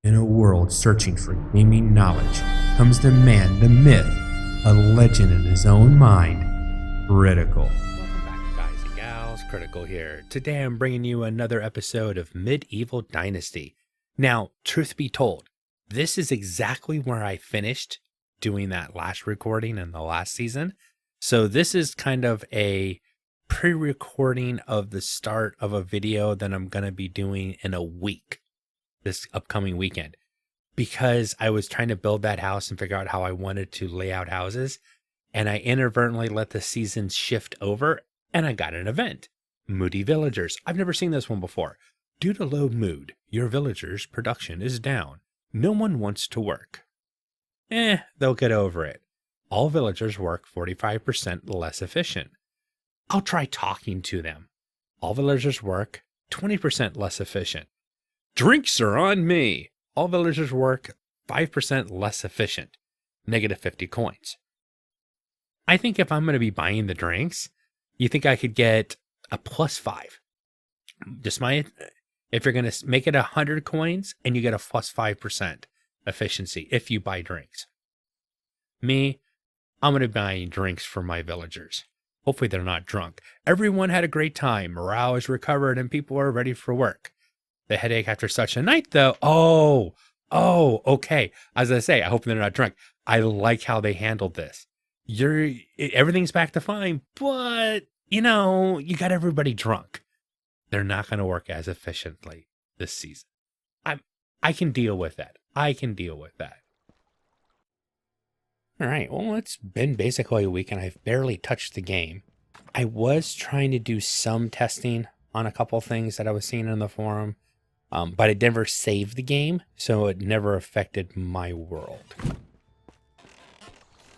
In a world searching for gaming knowledge comes the man, the myth, a legend in his own mind, Critical. Welcome back, guys and gals. Critical here. Today I'm bringing you another episode of Medieval Dynasty. Now, truth be told, this is exactly where I finished doing that last recording in the last season. So this is kind of a pre-recording of the start of a video that I'm going to be doing in a week, this upcoming weekend, because I was trying to build that house and figure out how I wanted to lay out houses. And I inadvertently let the seasons shift over, and I got an event. Moody Villagers. I've never seen this one before. Due to low mood, your villagers' production is down. No one wants to work. They'll get over it. All villagers work 45% less efficient. I'll try talking to them. All villagers work 20% less efficient. Drinks are on me. All villagers work 5% less efficient. Negative 50 coins. I think if I'm going to be buying the drinks, you think I could get a +5. If you're going to make it 100 coins and you get a +5% efficiency if you buy drinks. Me, I'm going to be buying drinks for my villagers. Hopefully they're not drunk. Everyone had a great time. Morale is recovered and people are ready for work. The headache after such a night, though. Okay. As I say, I hope they're not drunk. I like how they handled this. Everything's back to fine, but you got everybody drunk. They're not going to work as efficiently this season. I can deal with that. All right. Well, it's been basically a week and I've barely touched the game. I was trying to do some testing on a couple things that I was seeing in the forum, but it never saved the game, so it never affected my world.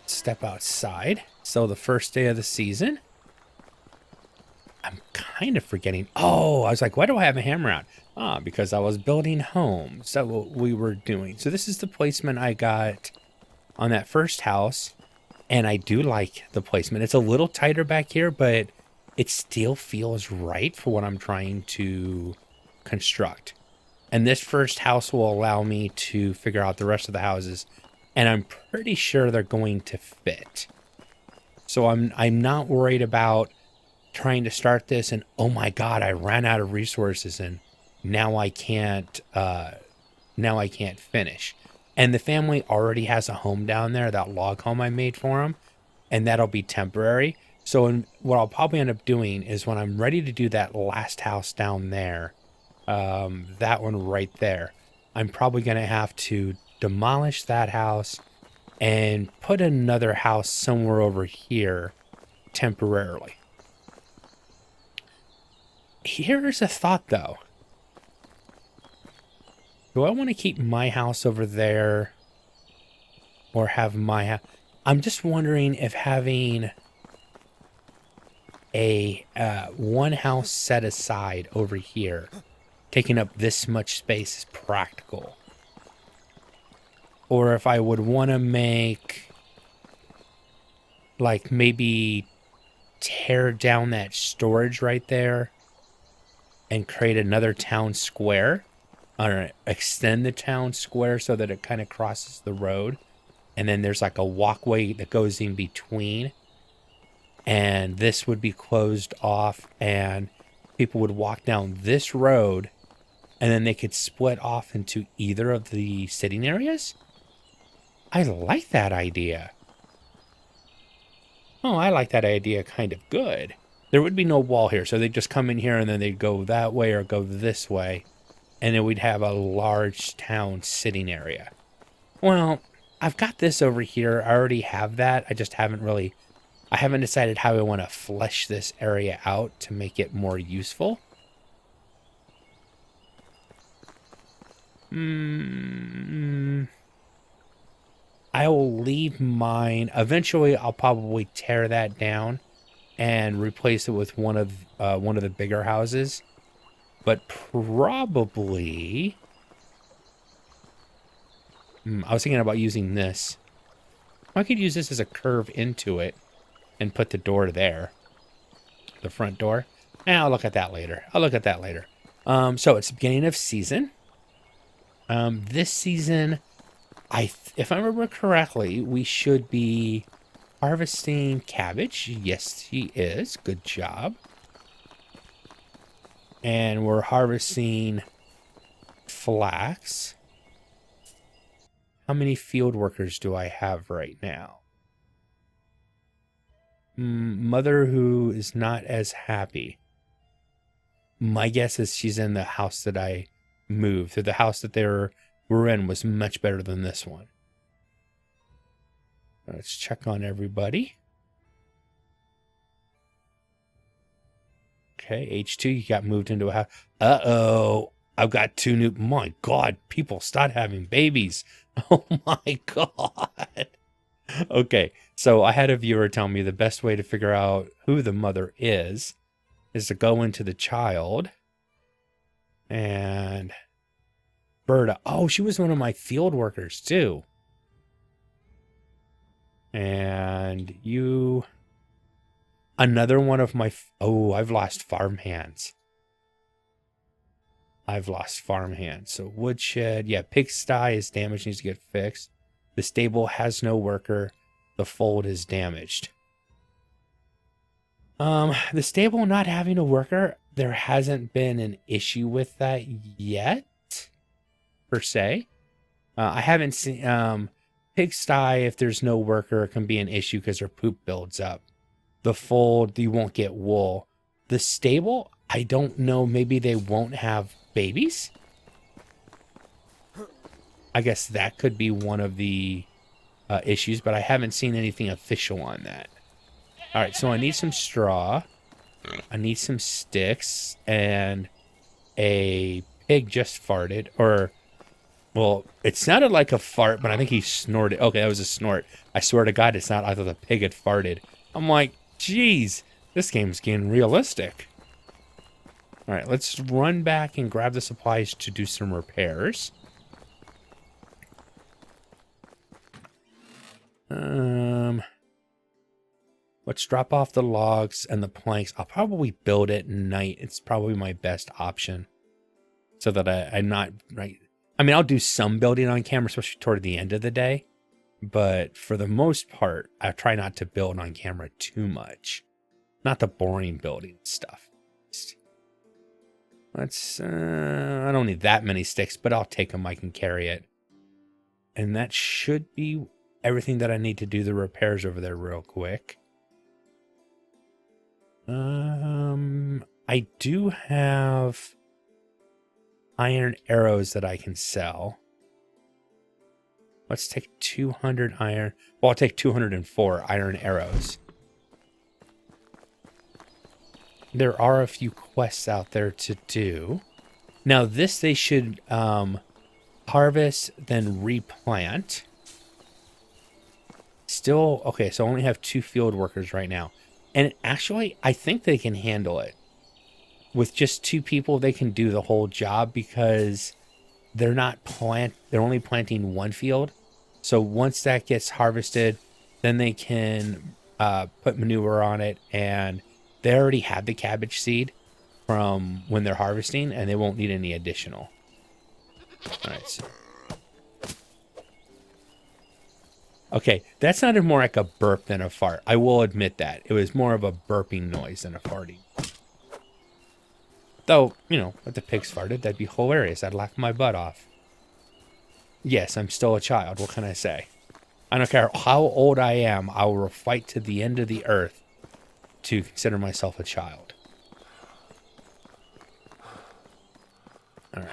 Step outside. So the first day of the season. I'm kind of forgetting. I was like, why do I have a hammer out? Because I was building homes. That's what we were doing. So this is the placement I got on that first house. And I do like the placement. It's a little tighter back here, but it still feels right for what I'm trying to construct. And this first house will allow me to figure out the rest of the houses. And I'm pretty sure they're going to fit. So I'm not worried about trying to start this and, oh my God, I ran out of resources and now I can't finish. And the family already has a home down there, that log home I made for them, and that'll be temporary. So what I'll probably end up doing is when I'm ready to do that last house down there, that one right there, I'm probably going to have to demolish that house and put another house somewhere over here temporarily. Here's a thought though. Do I want to keep my house over there or have my house? I'm just wondering if having a one house set aside over here, taking up this much space, is practical. Or if I would want to make, like, maybe tear down that storage right there and create another town square, or extend the town square so that it kind of crosses the road. And then there's like a walkway that goes in between. And this would be closed off and people would walk down this road and then they could split off into either of the sitting areas. I like that idea. I like that idea kind of good. There would be no wall here, so they'd just come in here and then they'd go that way or go this way. And then we'd have a large town sitting area. Well, I've got this over here. I already have that. I just haven't decided how I want to flesh this area out to make it more useful. I will leave mine. Eventually, I'll probably tear that down and replace it with one of the bigger houses. But probably, I was thinking about using this. I could use this as a curve into it and put the door there, the front door. I'll look at that later. So it's the beginning of season. This season, if I remember correctly, we should be harvesting cabbage. Yes, he is. Good job. And we're harvesting flax. How many field workers do I have right now? Mother who is not as happy. My guess is she's in the house that I moved. So the house that they were in was much better than this one. Let's check on everybody. Okay, H2, you got moved into a house. Uh-oh. I've got 2 new... My God, people, stop having babies. Oh, my God. Okay, so I had a viewer tell me the best way to figure out who the mother is to go into the child. And Berta. Oh, she was one of my field workers, too. And you... Another one of my... Oh, I've lost farmhands. So woodshed. Yeah, pigsty is damaged. Needs to get fixed. The stable has no worker. The fold is damaged. The stable not having a worker, there hasn't been an issue with that yet, per se. I haven't seen... pigsty, if there's no worker, it can be an issue because their poop builds up. The fold, you won't get wool. The stable, I don't know. Maybe they won't have babies? I guess that could be one of the issues, but I haven't seen anything official on that. All right, so I need some straw. I need some sticks, and a pig just farted. Or, well, it sounded like a fart, but I think he snorted. Okay, that was a snort. I swear to God, it's not. I thought the pig had farted. I'm like, geez, this game's getting realistic. All right, let's run back and grab the supplies to do some repairs. Let's drop off the logs and the planks. I'll probably build it at night. It's probably my best option, so that I'm not right. I mean, I'll do some building on camera, especially toward the end of the day. But for the most part, I try not to build on camera too much. Not the boring building stuff. Let's, I don't need that many sticks, but I'll take them. I can carry it. And that should be everything that I need to do the repairs over there real quick. I do have iron arrows that I can sell. Let's take 200 iron. Well, I'll take 204 iron arrows. There are a few quests out there to do. Now, this they should harvest, then replant. Still, okay, so I only have 2 field workers right now. And actually, I think they can handle it. With just 2 people, they can do the whole job because they're only planting 1 field. So once that gets harvested, then they can put manure on it, and they already have the cabbage seed from when they're harvesting, and they won't need any additional. All right. So. Okay, that sounded more like a burp than a fart. I will admit that. It was more of a burping noise than a farting. Though, you know, if the pigs farted, that'd be hilarious. I'd laugh my butt off. Yes, I'm still a child. What can I say? I don't care how old I am. I will fight to the end of the earth to consider myself a child. All right.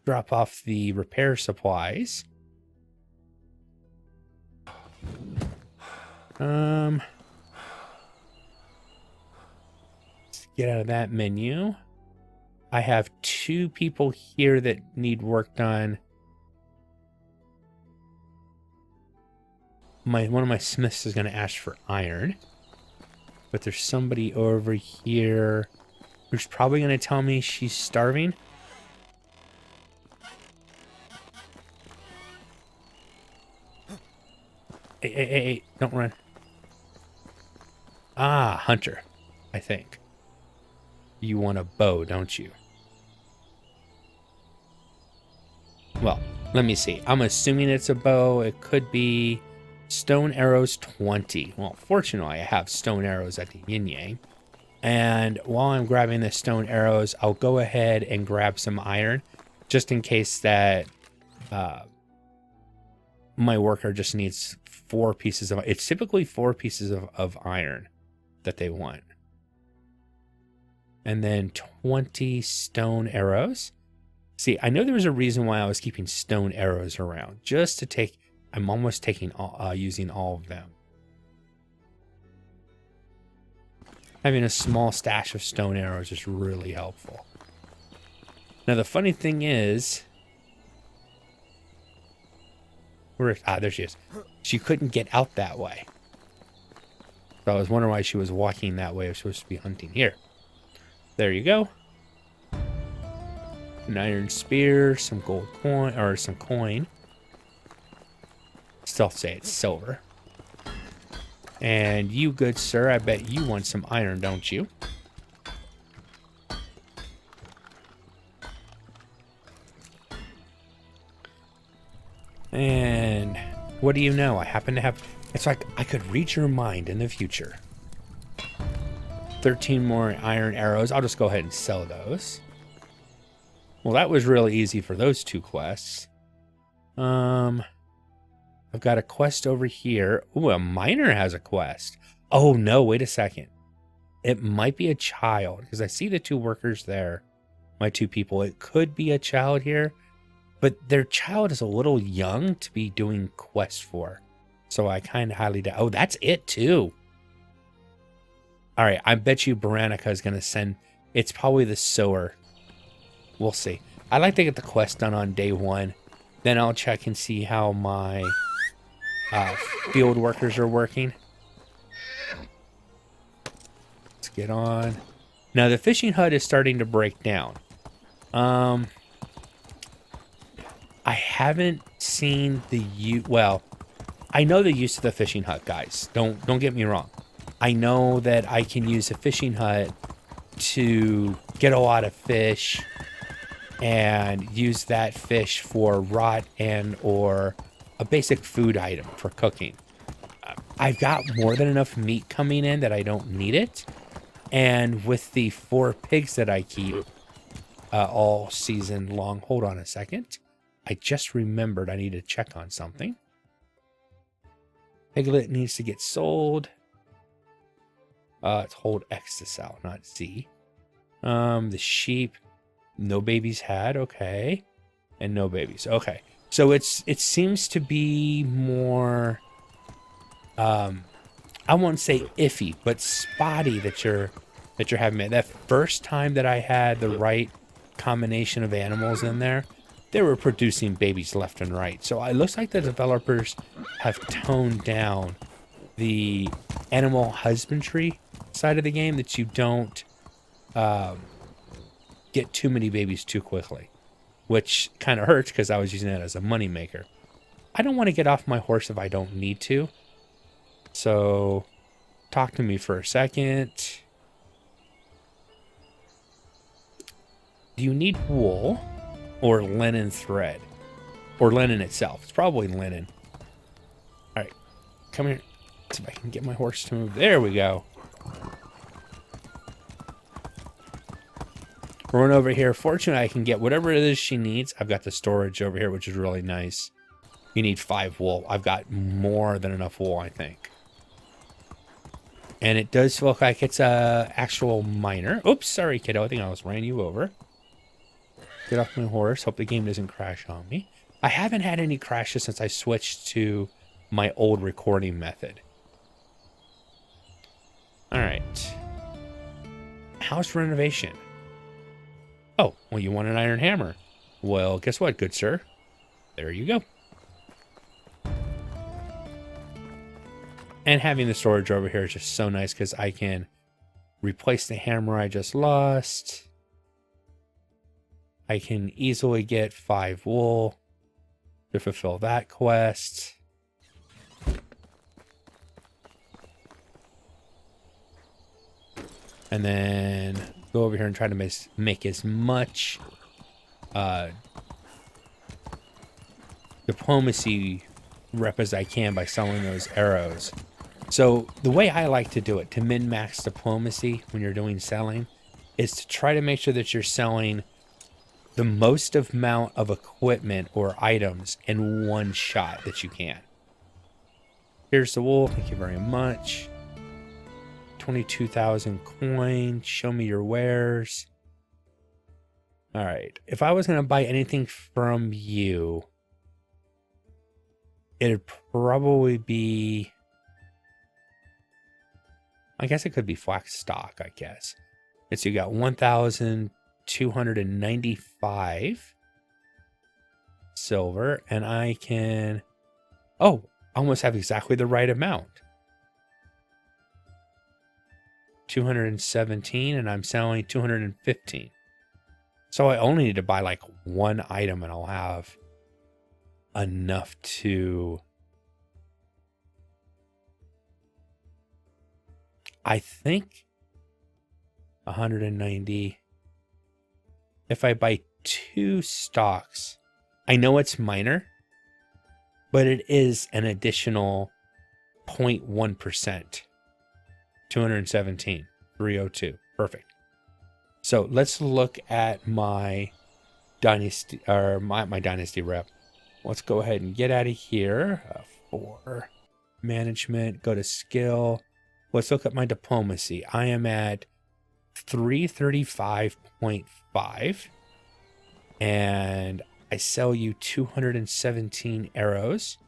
Drop off the repair supplies. Let's get out of that menu. I have 2 people here that need work done. One of my smiths is going to ask for iron. But there's somebody over here who's probably going to tell me she's starving. Hey, don't run. Ah, hunter, I think. You want a bow, don't you? Well, let me see. I'm assuming it's a bow. It could be stone arrows 20. Well, fortunately, I have stone arrows at the yin yang. And while I'm grabbing the stone arrows, I'll go ahead and grab some iron just in case that my worker just needs 4 pieces of... It's typically 4 pieces of iron that they want. And then 20 stone arrows. See, I know there was a reason why I was keeping stone arrows around. Just to take... I'm almost taking using all of them. Having a small stash of stone arrows is really helpful. Now, the funny thing is... there she is. She couldn't get out that way. So I was wondering why she was walking that way. I was supposed to be hunting here. There you go. An iron spear, some gold coin, or some coin. Still say it's silver. And you, good sir, I bet you want some iron, don't you? And what do you know? I happen to have... It's like I could read your mind in the future. 13 more iron arrows. I'll just go ahead and sell those. Well, that was really easy for those 2 quests. I've got a quest over here. Ooh, a miner has a quest. Oh, no, wait a second. It might be a child, because I see the 2 workers there. My 2 people. It could be a child here, but their child is a little young to be doing quests for. So I kind of highly doubt. Oh, that's it, too. All right, I bet you Baranica is going to send... It's probably the sower. We'll see. I'd like to get the quest done on day 1. Then I'll check and see how my... field workers are working. Let's get on. Now the fishing hut is starting to break down. I haven't seen the well, I know the use of the fishing hut, guys. Don't get me wrong. I know that I can use a fishing hut to get a lot of fish and use that fish for rot and or a basic food item for cooking. I've got more than enough meat coming in that I don't need it. And with the 4 pigs that I keep all season long, hold on a second. I just remembered I need to check on something. Piglet needs to get sold. It's hold X to sell, not Z. The sheep, no babies had, okay. And no babies, okay. So it seems to be more, I won't say iffy, but spotty that you're having. That first time that I had the right combination of animals in there, they were producing babies left and right. So it looks like the developers have toned down the animal husbandry side of the game, that you don't get too many babies too quickly. Which kind of hurts because I was using that as a money maker. I don't want to get off my horse if I don't need to. So, talk to me for a second. Do you need wool or linen thread? Or linen itself? It's probably linen. All right, come here. Let's see if I can get my horse to move. There we go. Run over here. Fortunately, I can get whatever it is she needs. I've got the storage over here, which is really nice. You need 5 wool. I've got more than enough wool, I think. And it does look like it's a actual miner. Oops, sorry, kiddo. I think I almost ran you over. Get off my horse. Hope the game doesn't crash on me. I haven't had any crashes since I switched to my old recording method. All right. House renovation. Oh, well, you want an iron hammer. Well, guess what, good sir? There you go. And having the storage over here is just so nice because I can replace the hammer I just lost. I can easily get 5 wool to fulfill that quest. And then go over here and try to make as much diplomacy rep as I can by selling those arrows. So the way I like to do it to min-max diplomacy when you're doing selling is to try to make sure that you're selling the most amount of equipment or items in one shot that you can. Here's the wool. Thank you very much. 22,000 coins. Show me your wares. All right. If I was going to buy anything from you, it'd probably be... I guess it could be flax stock, I guess. So you got 1,295 silver, and I can... Oh, I almost have exactly the right amount. 217, and I'm selling 215. So I only need to buy like one item, and I'll have enough to... I think 190. If I buy 2 stocks, I know it's minor, but it is an additional 0.1%. 217, 302. Perfect. So let's look at my dynasty, or my dynasty rep. Let's go ahead and get out of here. For management, go to skill. Let's look at my diplomacy. I am at 335.5. And I sell you 217 arrows.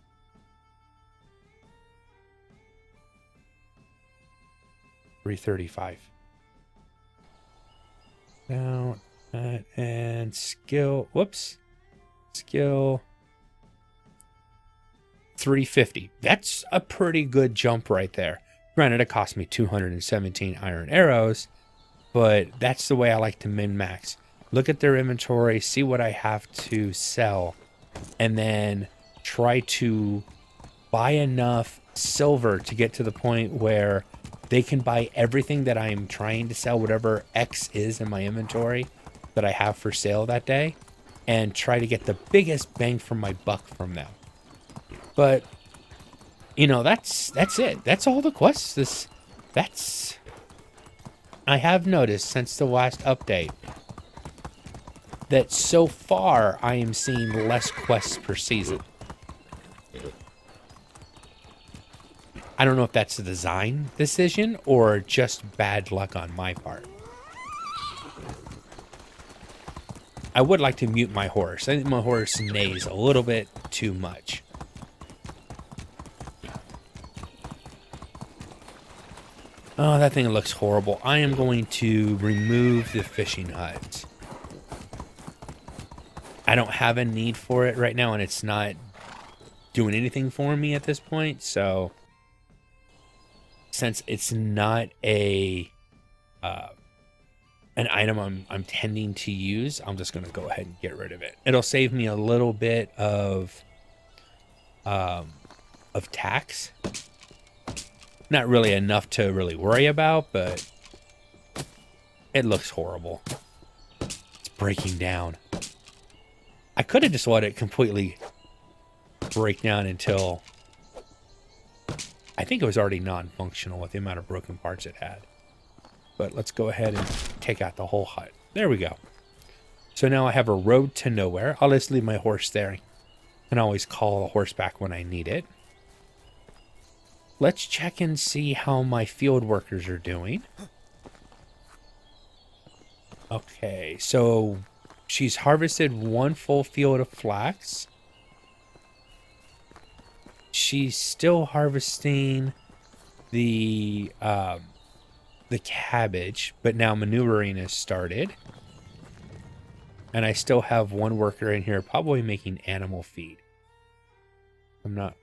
$335. Now, and skill. Whoops. Skill. 350. That's a pretty good jump right there. Granted, it cost me 217 iron arrows, but that's the way I like to min-max. Look at their inventory, see what I have to sell, and then try to buy enough silver to get to the point where they can buy everything that I'm trying to sell, whatever X is in my inventory that I have for sale that day, and try to get the biggest bang for my buck from them. But... you know, that's it. That's all the quests. I have noticed since the last update that so far I am seeing less quests per season. I don't know if that's a design decision or just bad luck on my part. I would like to mute my horse. I think my horse neighs a little bit too much. Oh, that thing looks horrible. I am going to remove the fishing hut. I don't have a need for it right now, and it's not doing anything for me at this point. So, since it's not an item I'm tending to use, I'm just going to go ahead and get rid of it. It'll save me a little bit of tax. Not really enough to really worry about, but it looks horrible. It's breaking down. I could have just let it completely break down until I think it was already non-functional with the amount of broken parts it had. But let's go ahead and take out the whole hut. There we go. So now I have a road to nowhere. I'll just leave my horse there. I can always call the horse back when I need it. Let's check and see how my field workers are doing. Okay, so she's harvested 1 full field of flax. She's still harvesting the cabbage, but now manuring has started. And I still have 1 worker in here probably making animal feed. I'm not...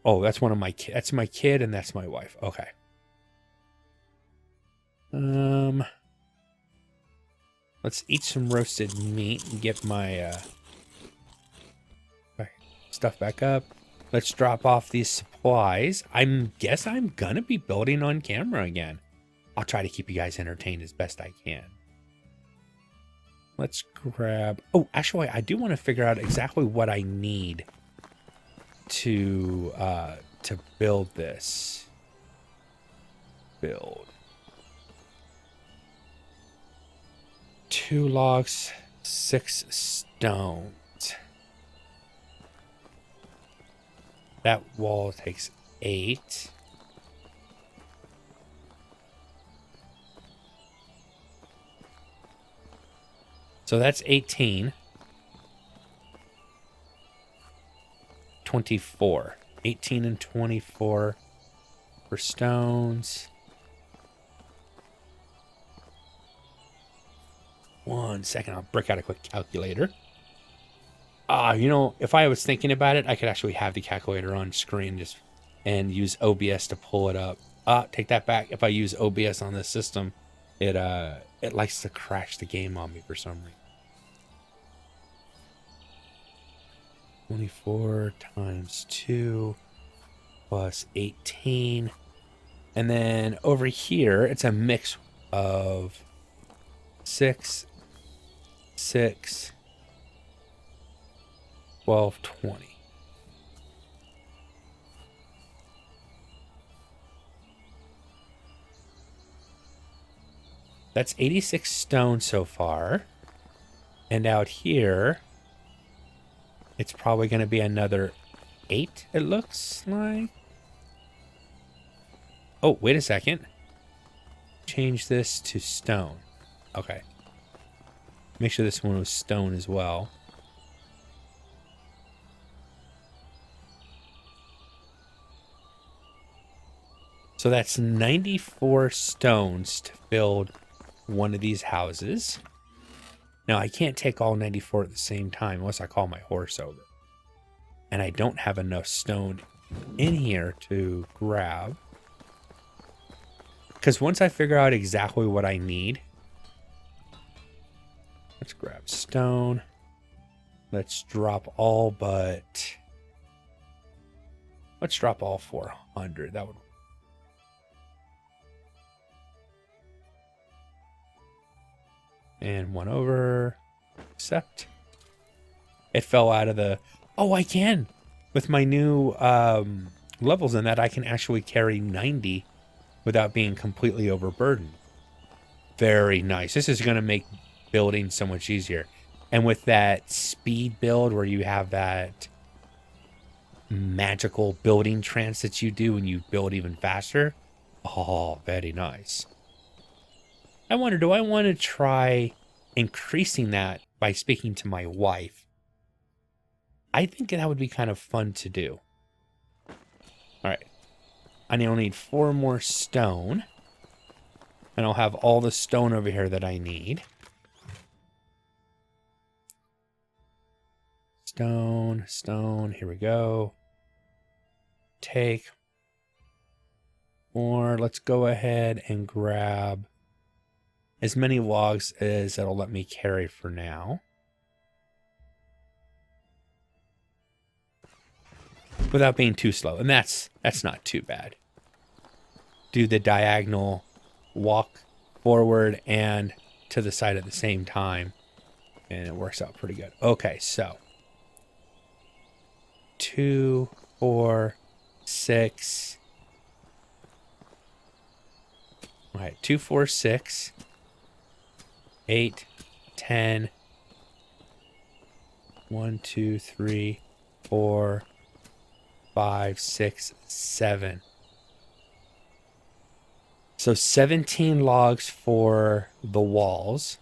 Oh, that's one of my kids. That's my kid, and that's my wife. Okay. Let's eat some roasted meat and get my stuff back up. Let's drop off these supplies. Guess I'm gonna be building on camera again. I'll try to keep you guys entertained as best I can. Let's grab... Oh, actually, I do want to figure out exactly what I need to build this. Build. 2 logs, 6 stones. That wall takes 8. So that's 18. 24. 18 and 24 for stones. 1 second, I'll break out a quick calculator. You know, if I was thinking about it, I could actually have the calculator on screen and use OBS to pull it up. Take that back. If I use OBS on this system, it likes to crash the game on me for some reason. 24 times 2 plus 18. And then over here, it's a mix of 6, 6, 12, 20. That's 86 stone so far. And out here, it's probably going to be another 8, it looks like. Oh, wait a second. Change this to stone. Okay. Make sure this one was stone as well. So that's 94 stones to build one of these houses. Now, I can't take all 94 at the same time unless I call my horse over. And I don't have enough stone in here to grab. Because once I figure out exactly what I need, let's grab stone. Let's drop all but... Let's drop all 400. That would... And 1 over. Accept. It fell out of the... Oh, I can! With my new levels in that, I can actually carry 90 without being completely overburdened. Very nice. This is going to make building so much easier. And with that speed build where you have that magical building trance that you do and you build even faster. Oh, very nice. I wonder, do I want to try increasing that by speaking to my wife? I think that would be kind of fun to do. All right. I now need 4 more stone. And I'll have all the stone over here that I need. Stone, stone, here we go. Take more. Let's go ahead and grab as many logs as it'll let me carry for now. Without being too slow. And that's not too bad. Do the diagonal walk forward and to the side at the same time. And it works out pretty good. Okay, so 2, 4, 6. All right, 2, 4, 6. 8, 10. 1, 2, 3, 4, 5, 6, 7. So 17 logs for the walls.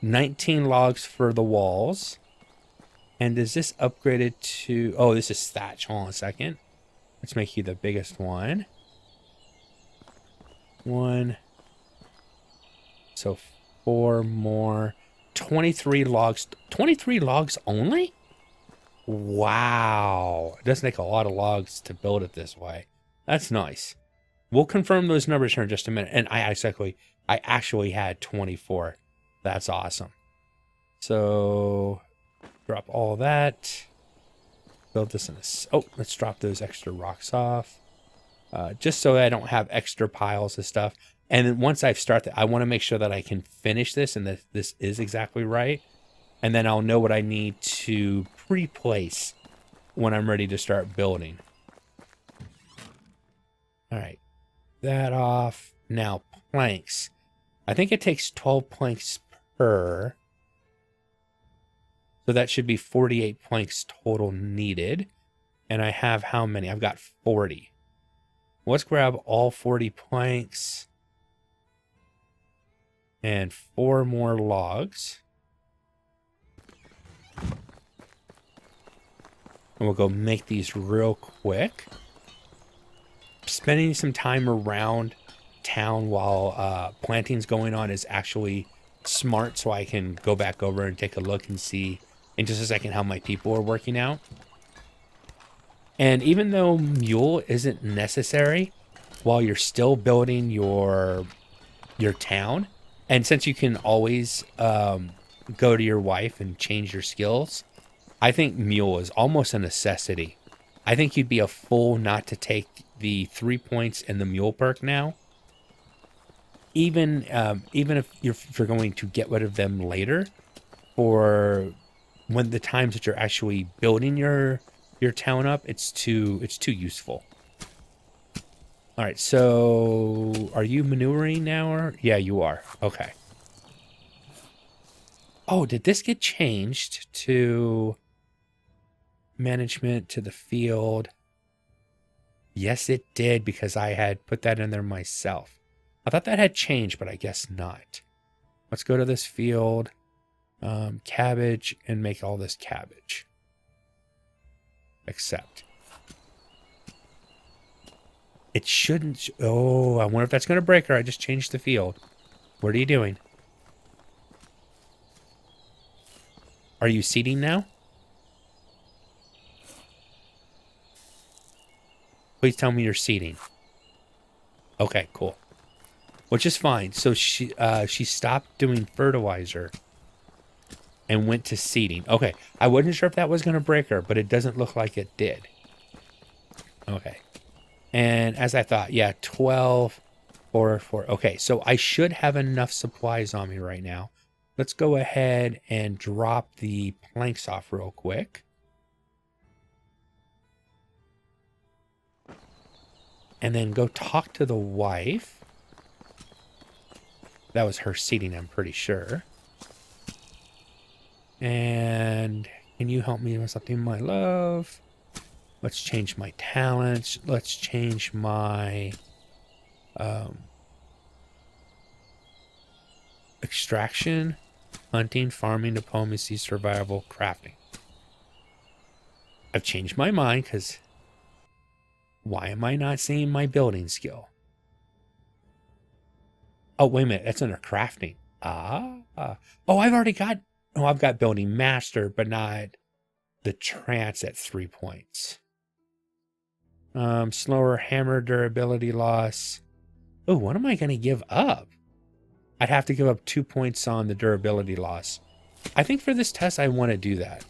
19 logs for the walls. And is this upgraded to... Oh, this is thatch. Hold on a second. Let's make you the biggest one. 1. So 4 more. 23 logs. 23 logs only? Wow. It does take a lot of logs to build it this way. That's nice. We'll confirm those numbers here in just a minute. And I actually had 24. That's awesome. So drop all that. Build this in a... Oh, let's drop those extra rocks off. Just so I don't have extra piles of stuff. And then once I start that, I want to make sure that I can finish this and that this is exactly right. And then I'll know what I need to pre-place when I'm ready to start building. All right, that off. Now, planks. I think it takes 12 planks per. So that should be 48 planks total needed. And I have how many? I've got 40. Let's grab all 40 planks. And 4 more logs. And we'll go make these real quick. Spending some time around town while planting's going on is actually smart, so I can go back over and take a look and see in just a second how my people are working out. And even though mule isn't necessary while you're still building your town, and since you can always go to your wife and change your skills, I think mule is almost a necessity. I think you'd be a fool not to take the 3 points in the mule perk now. Even if you're going to get rid of them later, or when the times that you're actually building your town up, it's too useful. All right, so are you manuring now? Or yeah, you are. Okay. Oh, did this get changed to management to the field? Yes, it did, because I had put that in there myself. I thought that had changed, but I guess not. Let's go to this field, cabbage, and make all this cabbage. Accept. It shouldn't. Oh, I wonder if that's going to break her. I just changed the field. What are you doing? Are you seeding now? Please tell me you're seeding. Okay, cool. Which is fine. So she stopped doing fertilizer and went to seeding. Okay, I wasn't sure if that was going to break her, but it doesn't look like it did. Okay. And as I thought, yeah, 12 or 4. Okay, so I should have enough supplies on me right now. Let's go ahead and drop the planks off real quick. And then go talk to the wife. That was her seating, I'm pretty sure. And can you help me with something, my love? Let's change my talents. Let's change my extraction, hunting, farming, diplomacy, survival, crafting. I've changed my mind because why am I not seeing my building skill? Oh, wait a minute. That's under crafting. Oh, I've already got... Oh, I've got building master, but not the trance at 3 points. Slower hammer durability loss. Oh, what am I going to give up? I'd have to give up 2 points on the durability loss. I think for this test, I want to do that.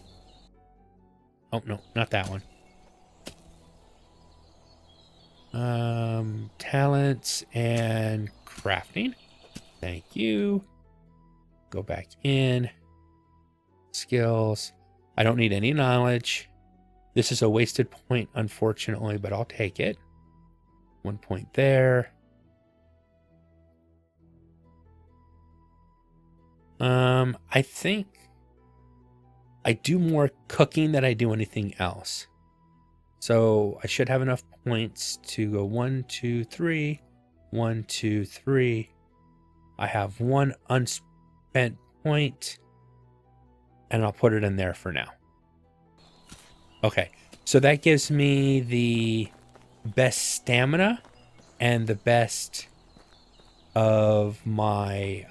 Oh, no, not that one. Talents and crafting. Thank you. Go back in. Skills. I don't need any knowledge. This is a wasted point, unfortunately, but I'll take it. 1 point there. I think I do more cooking than I do anything else. So I should have enough points to go 1, 2, 3. 1, 2, 3. I have 1 unspent point, and I'll put it in there for now. Okay, so that gives me the best stamina and the best of my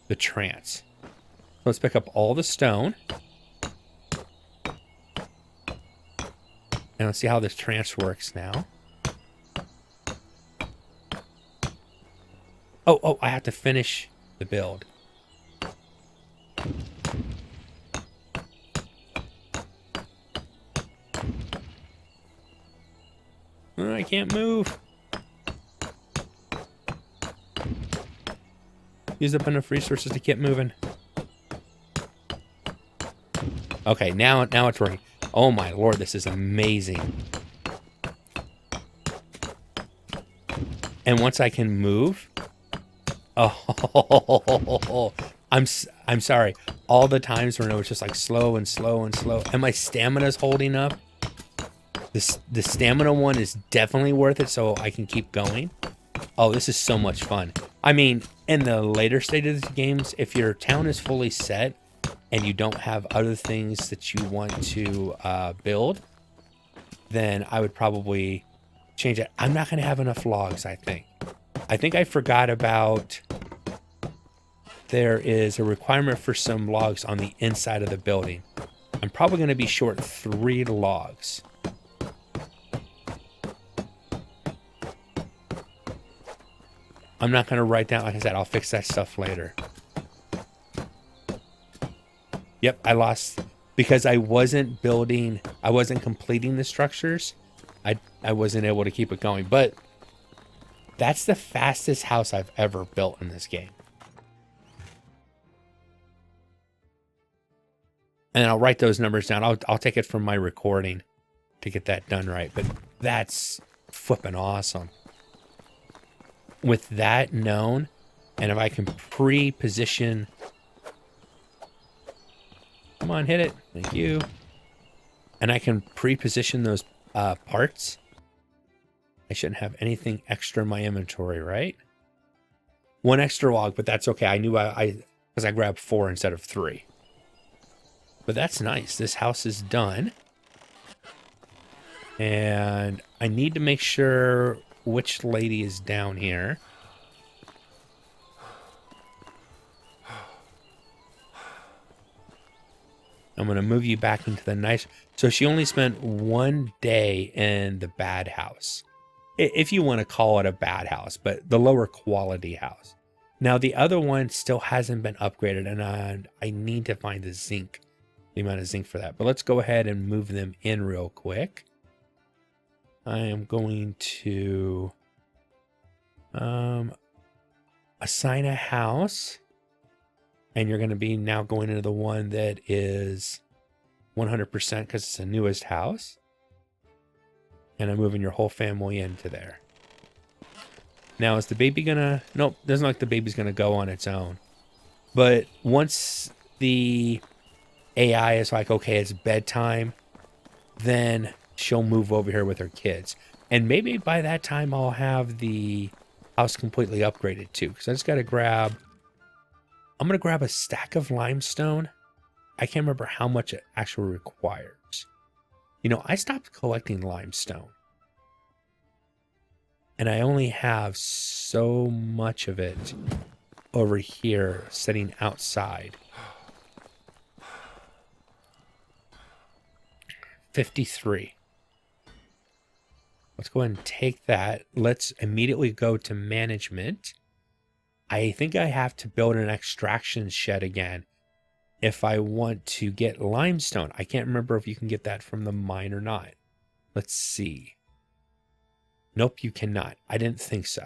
the trance. So let's pick up all the stone. And let's see how this trance works now. Oh, I have to finish the build. I can't move. Use up enough resources to keep moving. Okay, now it's working. Oh my lord, this is amazing. And once I can move, oh, I'm sorry. All the times when it was just like slow and slow and slow, and my stamina's holding up. The stamina one is definitely worth it, so I can keep going. Oh, this is so much fun. I mean, in the later state of the games, if your town is fully set and you don't have other things that you want to build, then I would probably change it. I'm not going to have enough logs, I think. I think I forgot about there is a requirement for some logs on the inside of the building. I'm probably going to be short 3 logs. I'm not going to write down, like I said, I'll fix that stuff later. Yep, I lost because I wasn't completing the structures. I wasn't able to keep it going, but that's the fastest house I've ever built in this game. And I'll write those numbers down. I'll take it from my recording to get that done right, but that's flipping awesome. With that known, and if I can pre-position... Come on, hit it. Thank you. And I can pre-position those parts. I shouldn't have anything extra in my inventory, right? 1 extra log, but that's okay. I knew because I grabbed 4 instead of 3. But that's nice. This house is done. And I need to make sure which lady is down here. I'm going to move you back into the nice... So she only spent 1 day in the bad house. If you want to call it a bad house, but the lower quality house. Now, the other one still hasn't been upgraded, and I need to find the zinc, the amount of zinc for that. But let's go ahead and move them in real quick. I am going to assign a house, and you're going to be now going into the one that is 100% because it's the newest house. And I'm moving your whole family into there. Now, is the baby gonna... Nope, doesn't look like the baby's gonna go on its own. But once the AI is like, okay, it's bedtime, then she'll move over here with her kids. And maybe by that time I'll have the house completely upgraded too. Because I just gotta grab... I'm gonna grab a stack of limestone. I can't remember how much it actually requires. You know, I stopped collecting limestone. And I only have so much of it over here sitting outside. 53. Let's go ahead and take that. Let's immediately go to management. I think I have to build an extraction shed again if I want to get limestone. I can't remember if you can get that from the mine or not. Let's see. Nope, you cannot. I didn't think so.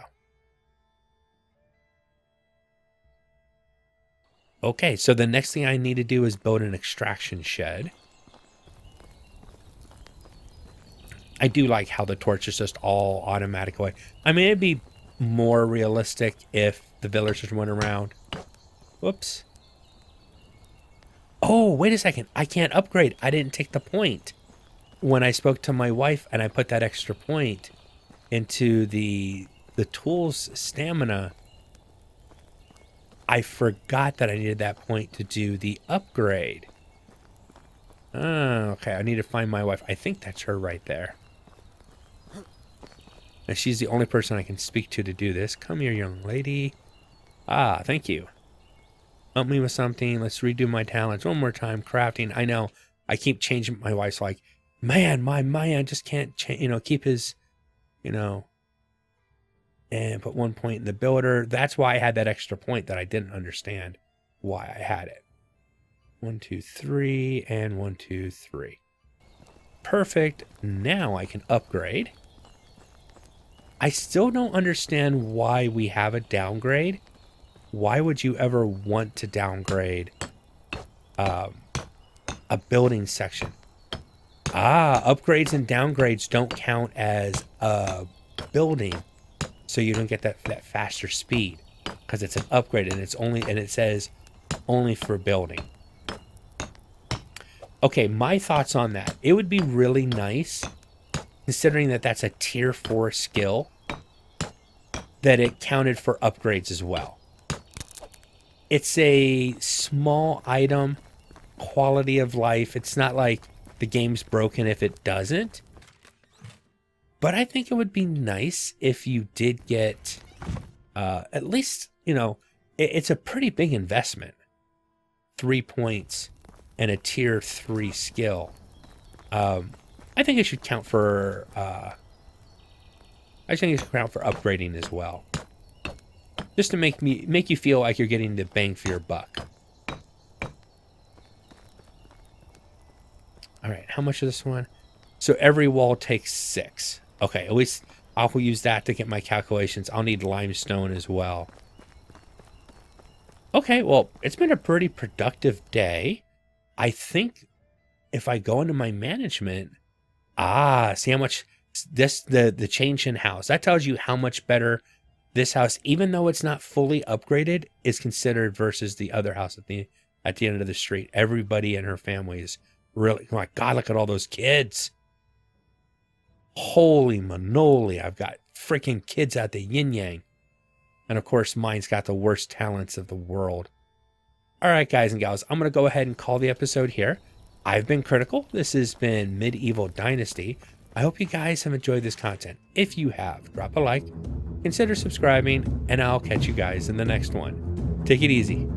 Okay, so the next thing I need to do is build an extraction shed. I do like how the torch is just all automatic away. I mean, it'd be more realistic if the villagers went around. Whoops. Oh, wait a second. I can't upgrade. I didn't take the point. When I spoke to my wife and I put that extra point into the tool's stamina, I forgot that I needed that point to do the upgrade. Oh, okay. I need to find my wife. I think that's her right there. And she's the only person I can speak to do this. Come here, young lady. Ah, thank you. Help me with something. Let's redo my talents one more time. Crafting. I know. I keep changing. My wife's like, man, my man just can't keep his, and put 1 point in the builder. That's why I had that extra point that I didn't understand why I had it. 1, 2, 3, and 1, 2, 3. Perfect. Now I can upgrade. I still don't understand why we have a downgrade. Why would you ever want to downgrade A building section. Ah, upgrades and downgrades don't count as a building, so you don't get that faster speed because it's an upgrade and it says only for building. Okay, my thoughts on that. It would be really nice, considering that that's a tier 4 skill, that it counted for upgrades as well. It's a small item, quality of life. It's not like the game's broken if it doesn't. But I think it would be nice if you did get at least, it's a pretty big investment. 3 points and a tier 3 skill. I think it should count for upgrading as well. Just to make you feel like you're getting the bang for your buck. All right, how much is this one? So every wall takes 6. Okay, at least I'll use that to get my calculations. I'll need limestone as well. Okay, well, it's been a pretty productive day. I think if I go into my management, see how much the change in house. That tells you how much better this house, even though it's not fully upgraded, is considered versus the other house at the end of the street. Everybody in her family is really, oh my God, look at all those kids. Holy manoli, I've got freaking kids out the yin yang. And of course, mine's got the worst talents of the world. All right, guys and gals, I'm going to go ahead and call the episode here. I've been Critical. This has been Medieval Dynasty. I hope you guys have enjoyed this content. If you have, drop a like, consider subscribing, and I'll catch you guys in the next one. Take it easy.